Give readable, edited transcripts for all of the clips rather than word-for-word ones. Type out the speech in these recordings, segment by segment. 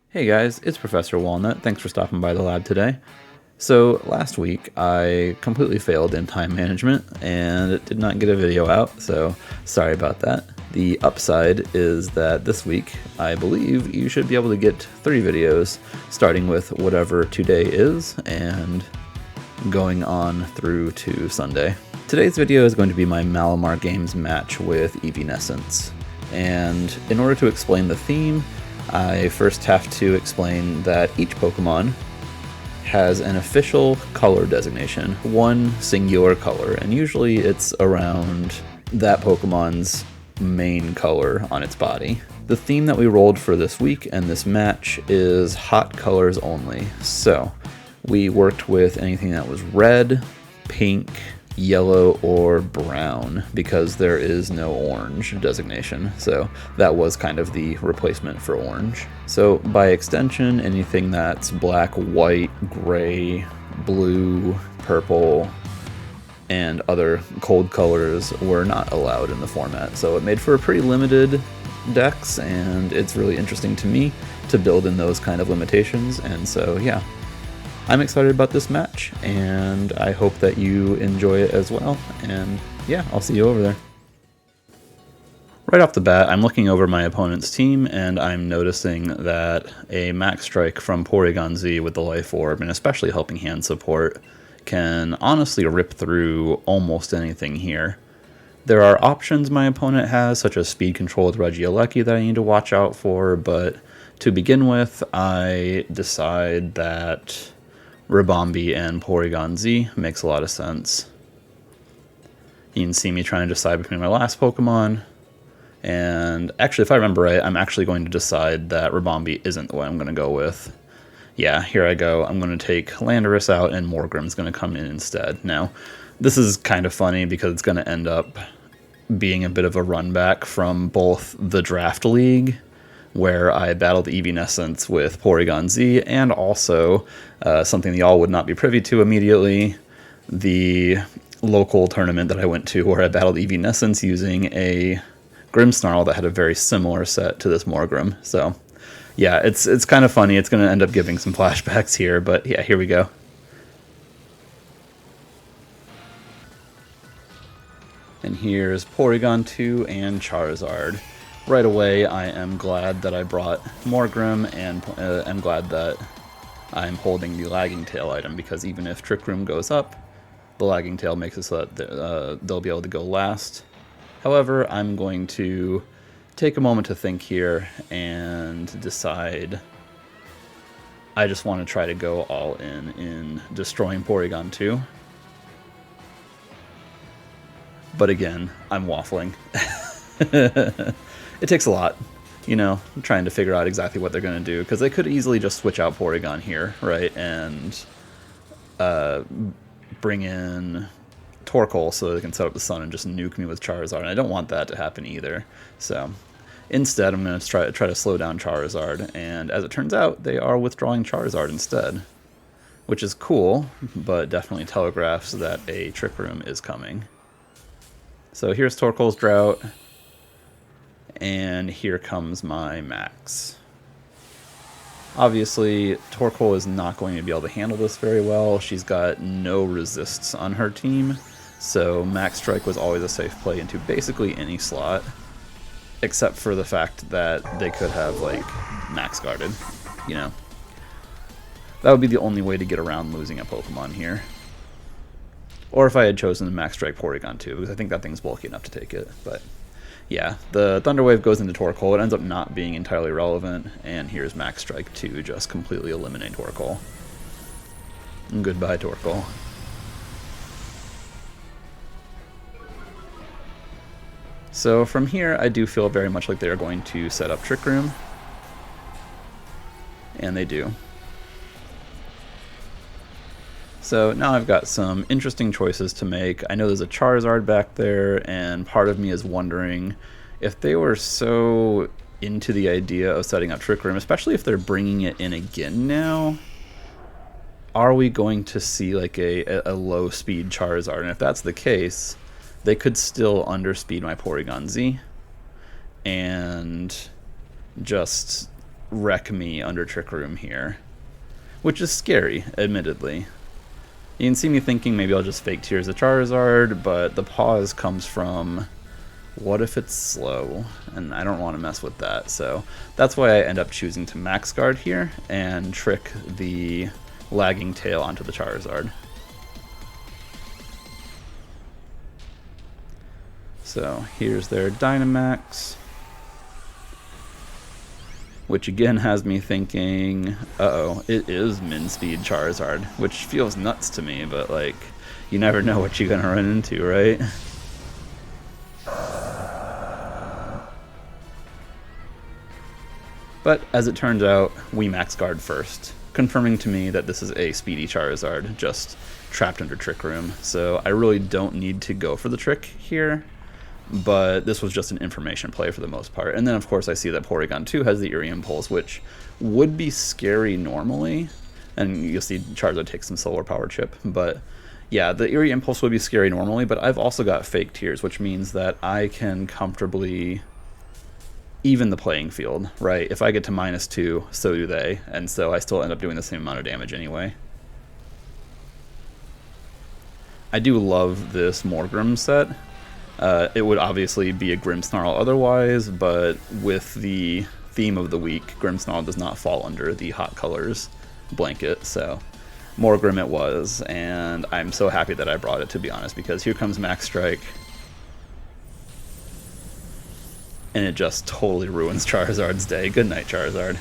Hey guys, it's Professor Walnut. Thanks for stopping by the lab today. So last week I completely failed in time management and did not get a video out, so sorry about that. The upside is that this week I believe you should be able to get 3 videos, starting with whatever today is and going on through to Sunday. Today's video is going to be my Malamar Games match with Eeveenescense, and in order to explain the theme, I first have to explain that each Pokemon has an official color designation, one singular color, and usually it's around that Pokemon's main color on its body. The theme that we rolled for this week and this match is hot colors only, so we worked with anything that was red, pink, yellow, or brown because there is no orange designation, so that was kind of the replacement for orange. So by extension, anything that's black, white, gray, blue, purple, and other cold colors were not allowed in the format, so it made for a pretty limited decks, and it's really interesting to me to build in those kind of limitations. And so yeah, I'm excited about this match, and I hope that you enjoy it as well, and yeah, I'll see you over there. Right off the bat, I'm looking over my opponent's team, and I'm noticing that a Max Strike from Porygon Z with the Life Orb, and especially Helping Hand support, can honestly rip through almost anything here. There are options my opponent has, such as Speed Control with Regieleki that I need to watch out for, but to begin with, I decide that Ribombee and Porygon Z makes a lot of sense. You can see me trying to decide between my last Pokemon, and actually, if I remember right, I'm actually going to decide that Ribombee isn't the one I'm going to go with. Yeah, here I go. I'm going to take Landorus out, and Morgrim's going to come in instead. Now, this is kind of funny because it's going to end up being a bit of a run back from both the Draft League, where I battled Eeveenescence with Porygon Z, and also something y'all would not be privy to immediately, the local tournament that I went to where I battled Eeveenescence using a Grimmsnarl that had a very similar set to this Morgrim. So yeah, it's kind of funny. It's going to end up giving some flashbacks here, but yeah, here we go. And here's Porygon 2 and Charizard. Right away, I am glad that I brought Morgrim, and I'm glad that I'm holding the Lagging Tail item, because even if Trick Room goes up, the Lagging Tail makes it so that they'll be able to go last. However, I'm going to take a moment to think here and decide I just want to try to go all in destroying Porygon 2. But again, I'm waffling. It takes a lot, you know, trying to figure out exactly what they're going to do, because they could easily just switch out Porygon here, right, and bring in Torkoal so they can set up the sun and just nuke me with Charizard, and I don't want that to happen either. So instead, I'm going to try to slow down Charizard, and as it turns out, they are withdrawing Charizard instead, which is cool, but definitely telegraphs that a Trick Room is coming. So here's Torkoal's Drought, and here comes my Max. Obviously, Torkoal is not going to be able to handle this very well. She's got no resists on her team, so Max Strike was always a safe play into basically any slot, except for the fact that they could have, like, Max Guarded, you know. That would be the only way to get around losing a Pokemon here. Or if I had chosen the Max Strike Porygon 2, because I think that thing's bulky enough to take it, but yeah, the Thunder Wave goes into Torkoal. It ends up not being entirely relevant, and here's Max Strike 2 just completely eliminate Torkoal. And goodbye, Torkoal. So from here, I do feel very much like they are going to set up Trick Room, and they do. So now I've got some interesting choices to make. I know there's a Charizard back there, and part of me is wondering if they were so into the idea of setting up Trick Room, especially if they're bringing it in again now, are we going to see like a low speed Charizard? And if that's the case, they could still underspeed my Porygon Z and just wreck me under Trick Room here, which is scary, admittedly. You can see me thinking maybe I'll just fake Tears of Charizard, but the pause comes from, what if it's slow? And I don't want to mess with that, so that's why I end up choosing to Max Guard here and trick the lagging tail onto the Charizard. So here's their Dynamax, which again has me thinking, uh-oh, it is min speed Charizard, which feels nuts to me, but like, you never know what you're gonna run into, right? But as it turns out, we Max Guard first, confirming to me that this is a speedy Charizard, just trapped under Trick Room. So I really don't need to go for the trick here, but this was just an information play for the most part. And then of course I see that Porygon 2 has the Eerie Impulse, which would be scary normally, and you'll see Charizard take some Solar Power Chip, but yeah, the Eerie Impulse would be scary normally, but I've also got Fake Tears, which means that I can comfortably even the playing field, right? If I get to -2, so do they, and so I still end up doing the same amount of damage anyway. I do love this Morgrim set. It would obviously be a Grimmsnarl otherwise, but with the theme of the week, Grimmsnarl does not fall under the hot colors blanket, so Morgrim it was, and I'm so happy that I brought it, to be honest, because here comes Max Strike, and it just totally ruins Charizard's day. Good night, Charizard.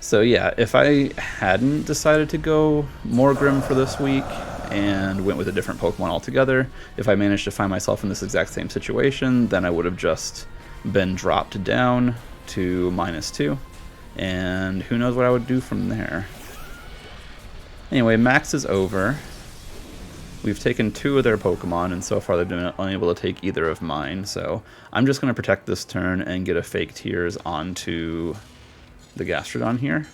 So yeah, if I hadn't decided to go Morgrim for this week and went with a different Pokemon altogether, if I managed to find myself in this exact same situation, then I would have just been dropped down to -2, and who knows what I would do from there. Anyway, Max is over. We've taken 2 of their Pokemon, and so far they've been unable to take either of mine, so I'm just going to protect this turn and get a Fake Tears onto the Gastrodon here.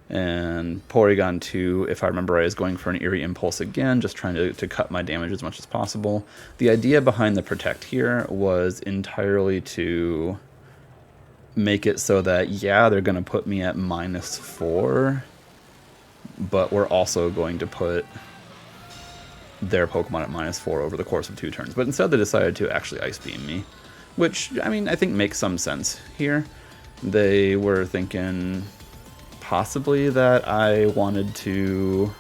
And Porygon 2, if I remember right, is going for an Eerie Impulse again, just trying to cut my damage as much as possible. The idea behind the Protect here was entirely to make it so that, yeah, they're going to put me at -4, but we're also going to put their Pokemon at -4 over the course of 2 turns. But instead they decided to actually Ice Beam me, which, I mean, I think makes some sense here. They were thinking possibly that I wanted to...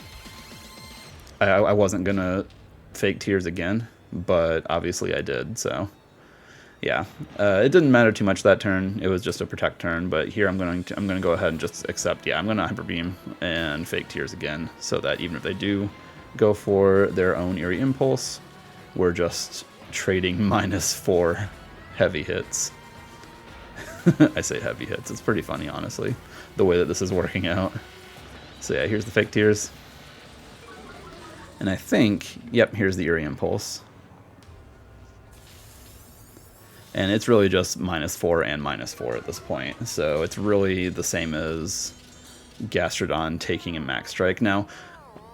I wasn't going to Fake Tears again, but obviously I did, so... Yeah, it didn't matter too much that turn. It was just a Protect turn, but here I'm going to go ahead and just accept. Yeah, I'm going to Hyper Beam and Fake Tears again, so that even if they do go for their own Eerie Impulse, we're just trading -4 heavy hits. I say heavy hits. It's pretty funny, honestly, the way that this is working out. So yeah, here's the Fake Tears, and I think, yep, here's the Eerie Impulse. And it's really just -4 and -4 at this point. So it's really the same as Gastrodon taking a Max Strike. Now,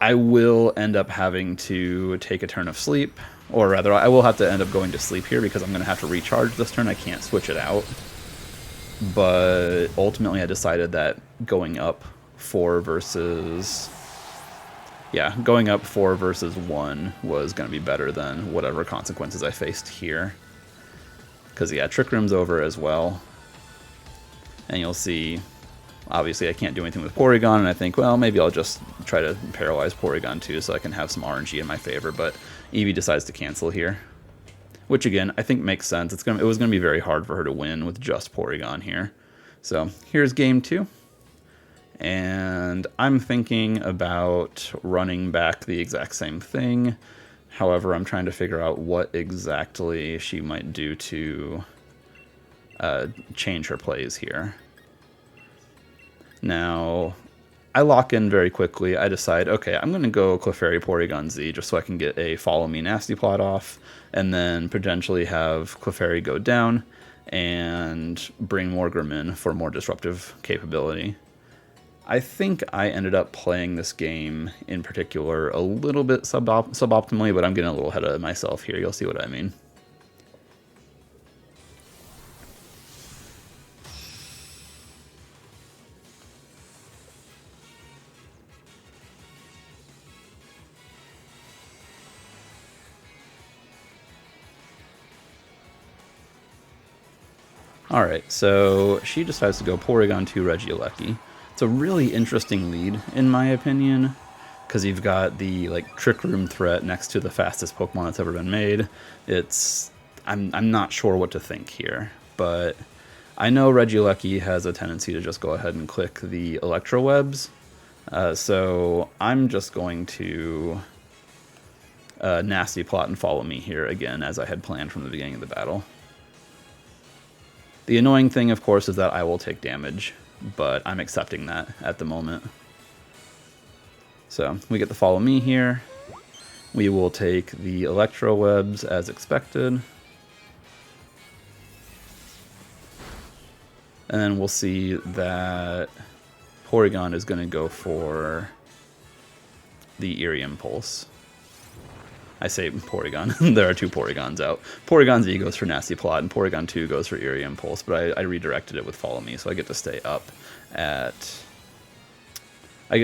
I will end up having to take a turn of sleep, or rather, I will have to end up going to sleep here because I'm going to have to recharge this turn. I can't switch it out. But ultimately, I decided that going up 4 versus... Yeah, going up 4 versus 1 was going to be better than whatever consequences I faced here. Because, yeah, Trick Room's over as well. And you'll see, obviously I can't do anything with Porygon, and I think, well, maybe I'll just try to paralyze Porygon too so I can have some RNG in my favor, but Eevee decides to cancel here. Which, again, I think makes sense. It was going to be very hard for her to win with just Porygon here. So, here's game 2. And I'm thinking about running back the exact same thing. However, I'm trying to figure out what exactly she might do to change her plays here. Now, I lock in very quickly. I decide, okay, I'm going to go Clefairy Porygon Z just so I can get a Follow Me Nasty Plot off, and then potentially have Clefairy go down and bring Morgrim in for more disruptive capability. I think I ended up playing this game in particular a little bit suboptimally, but I'm getting a little ahead of myself here. You'll see what I mean. Alright, so she decides to go Porygon 2 Regieleki. It's a really interesting lead, in my opinion, because you've got the like Trick Room threat next to the fastest Pokemon that's ever been made. I'm not sure what to think here, but I know Regieleki has a tendency to just go ahead and click the Electro Webs, so I'm just going to Nasty Plot and Follow Me here again, as I had planned from the beginning of the battle. The annoying thing, of course, is that I will take damage, but I'm accepting that at the moment. So we get the Follow Me here. We will take the Electro Webs as expected. And then we'll see that Porygon is going to go for the Eerie Impulse. I say Porygon. There are two Porygons out. Porygon Z goes for Nasty Plot, and Porygon 2 goes for Eerie Impulse, but I redirected it with Follow Me, so I get to stay up at... at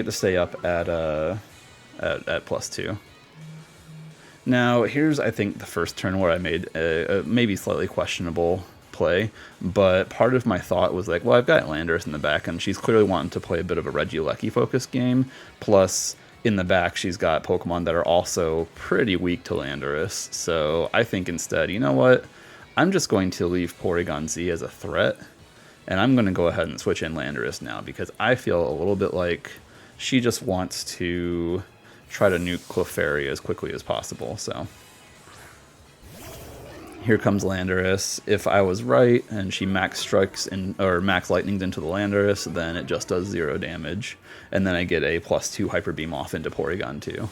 +2. Now, here's, I think, the first turn where I made a maybe slightly questionable play, but part of my thought was like, well, I've got Landorus in the back, and she's clearly wanting to play a bit of a Regieleki-focused game, plus... in the back, she's got Pokemon that are also pretty weak to Landorus, so I think instead, you know what? I'm just going to leave Porygon Z as a threat, and I'm going to go ahead and switch in Landorus now, because I feel a little bit like she just wants to try to nuke Clefairy as quickly as possible, so... Here comes Landorus. If I was right and she max strikes or max lightnings into the Landorus, then it just does 0 damage. And then I get a +2 Hyper Beam off into Porygon 2.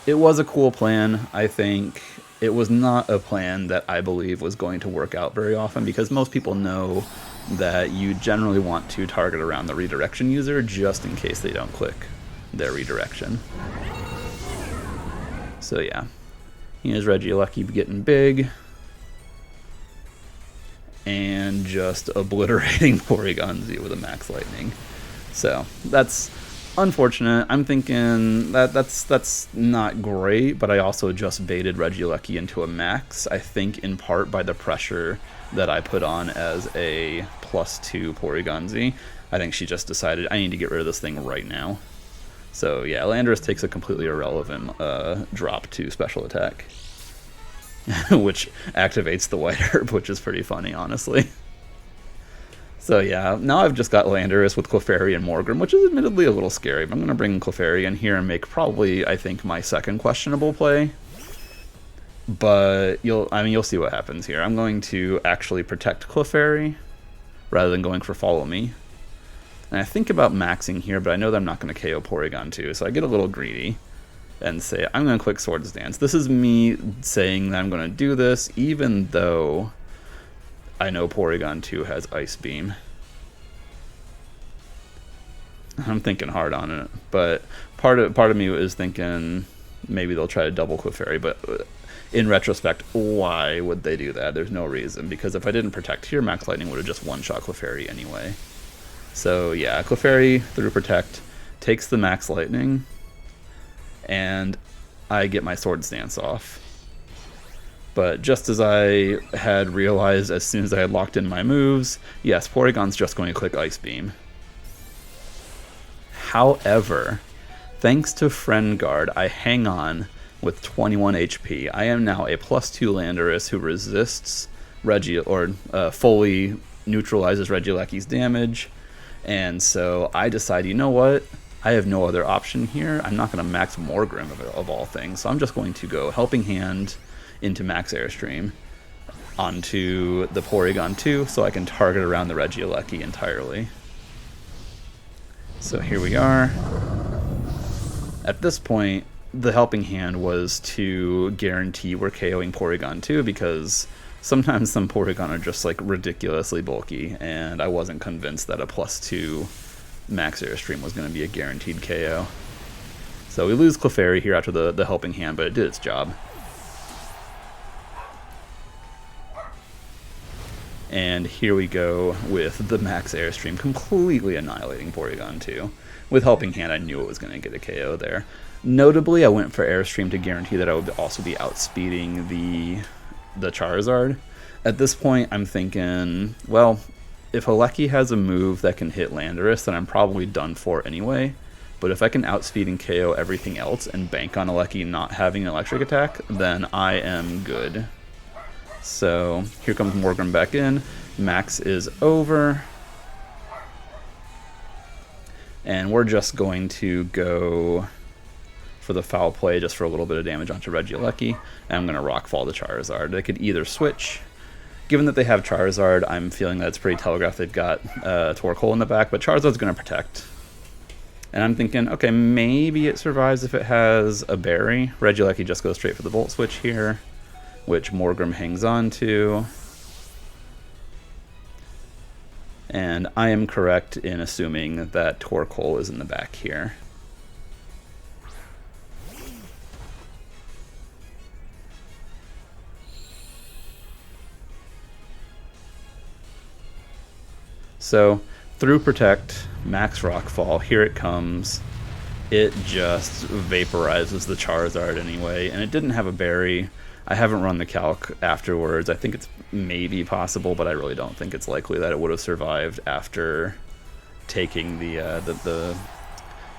It was a cool plan. I think it was not a plan that I believe was going to work out very often, because most people know that you generally want to target around the redirection user just in case they don't click their redirection. So yeah. Here's Regieleki getting big and just obliterating Porygon Z with a max lightning. So that's unfortunate. I'm thinking that's not great, but I also just baited Regieleki into a max, I think in part by the pressure that I put on as a +2 Porygon Z. I think she just decided I need to get rid of this thing right now. So yeah, Landorus takes a completely irrelevant drop to special attack, which activates the White Herb, which is pretty funny, honestly. So yeah, now I've just got Landorus with Clefairy and Morgrem, which is admittedly a little scary, but I'm going to bring Clefairy in here and make probably, I think, my second questionable play. But you'll see what happens here. I'm going to actually protect Clefairy rather than going for Follow Me. And I think about maxing here, but I know that I'm not going to KO Porygon 2, so I get a little greedy and say, I'm going to click Swords Dance. This is me saying that I'm going to do this, even though I know Porygon 2 has Ice Beam. I'm thinking hard on it, but part of me is thinking maybe they'll try to double Clefairy, but in retrospect, why would they do that? There's no reason, because if I didn't protect here, Max Lightning would have just one-shot Clefairy anyway. So yeah, Clefairy through Protect takes the Max Lightning, and I get my Swords Dance off. But just as I had realized as soon as I had locked in my moves, yes, Porygon's just going to click Ice Beam. However, thanks to Friend Guard, I hang on with 21 HP. I am now a +2 Landorus who resists fully neutralizes Regielecki's damage. And so I decide, you know what? I have no other option here. I'm not going to max Morgrem of all things, so I'm just going to go Helping Hand into Max Airstream onto the Porygon 2 so I can target around the Regieleki entirely. So here we are. At this point, the Helping Hand was to guarantee we're KOing Porygon 2, because sometimes some Porygon are just like ridiculously bulky, and I wasn't convinced that a +2 Max Airstream was going to be a guaranteed KO. So we lose Clefairy here after the Helping Hand, but it did its job. And here we go with the Max Airstream completely annihilating Porygon 2. With Helping Hand, I knew it was going to get a KO there. Notably, I went for Airstream to guarantee that I would also be outspeeding the Charizard. At this point, I'm thinking, well, if Alecki has a move that can hit Landorus, then I'm probably done for anyway. But if I can outspeed and KO everything else and bank on Alecki not having an electric attack, then I am good. So here comes Morgrim back in. Max is over. And we're just going to go for the foul play just for a little bit of damage onto Regieleki. And I'm going to Rockfall the Charizard. They could either switch. Given that they have Charizard, I'm feeling that it's pretty telegraphed they've got Torkoal in the back, but Charizard's going to protect. And I'm thinking, okay, maybe it survives if it has a berry. Regieleki just goes straight for the Volt Switch here, which Morgrim hangs on to. And I am correct in assuming that Torkoal is in the back here. So, through Protect, Max Rockfall, here it comes. It just vaporizes the Charizard anyway, and it didn't have a berry. I haven't run the calc afterwards. I think it's maybe possible, but I really don't think it's likely that it would have survived after taking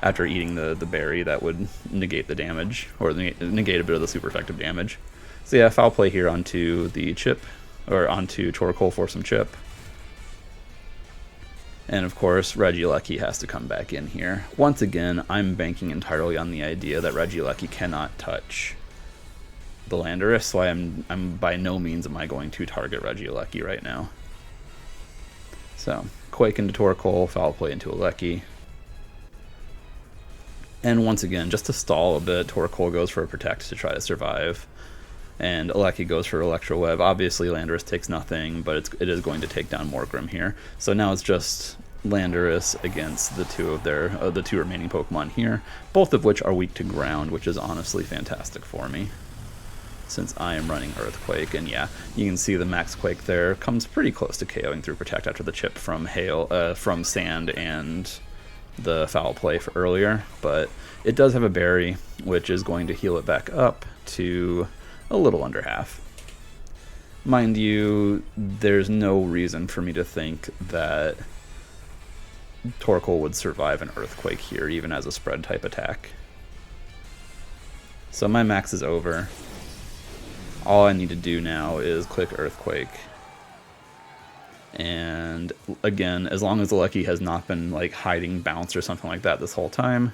after eating the berry that would negate the damage, or negate a bit of the super effective damage. So yeah, foul play here onto the chip, or onto Torkoal for some chip. And of course, Regieleki has to come back in here. Once again, I'm banking entirely on the idea that Regieleki cannot touch the Landorus, so I'm by no means am I going to target Regieleki right now. So, Quake into Torkoal, foul play into Alecki. And once again, just to stall a bit, Torkoal goes for a Protect to try to survive. And Alecki goes for Electro Web. Obviously, Landorus takes nothing, but it is going to take down Morgrim here. So now it's just Landorus against the two remaining Pokemon here, both of which are weak to ground, which is honestly fantastic for me, since I am running Earthquake. And yeah, you can see the Max Quake there comes pretty close to KOing through Protect after the chip from from Sand and the foul play for earlier. But it does have a berry, which is going to heal it back up to a little under half. Mind you, there's no reason for me to think that Torkoal would survive an Earthquake here, even as a spread type attack. So my max is over. All I need to do now is click Earthquake. And again, as long as Alecki has not been like hiding Bounce or something like that this whole time,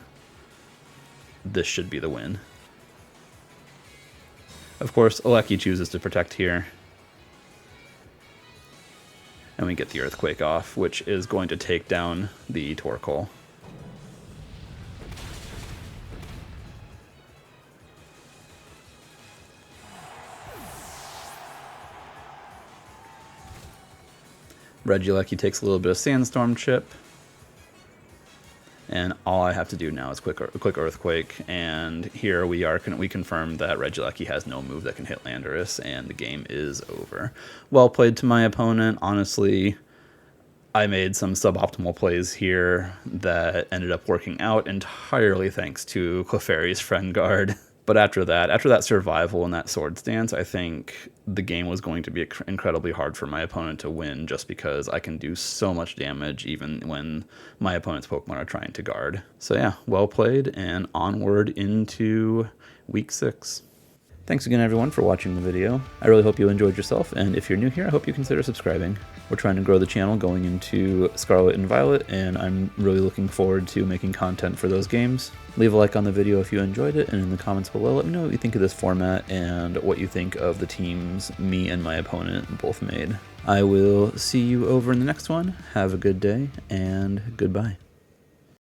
this should be the win. Of course, Alecki chooses to Protect here. And we get the Earthquake off, which is going to take down the Torkoal. Regieleki takes a little bit of Sandstorm chip. And all I have to do now is click Earthquake, and here we confirm that Regieleki has no move that can hit Landorus, and the game is over. Well played to my opponent. Honestly, I made some suboptimal plays here that ended up working out entirely thanks to Clefairy's Friend Guard. But after that survival and that sword stance, I think the game was going to be incredibly hard for my opponent to win, just because I can do so much damage even when my opponent's Pokemon are trying to guard. So yeah, well played, and onward into Week 6. Thanks again everyone for watching the video. I really hope you enjoyed yourself, and if you're new here, I hope you consider subscribing. We're trying to grow the channel going into Scarlet and Violet, and I'm really looking forward to making content for those games. Leave a like on the video if you enjoyed it, and in the comments below let me know what you think of this format and what you think of the teams me and my opponent both made. I will see you over in the next one. Have a good day, and goodbye.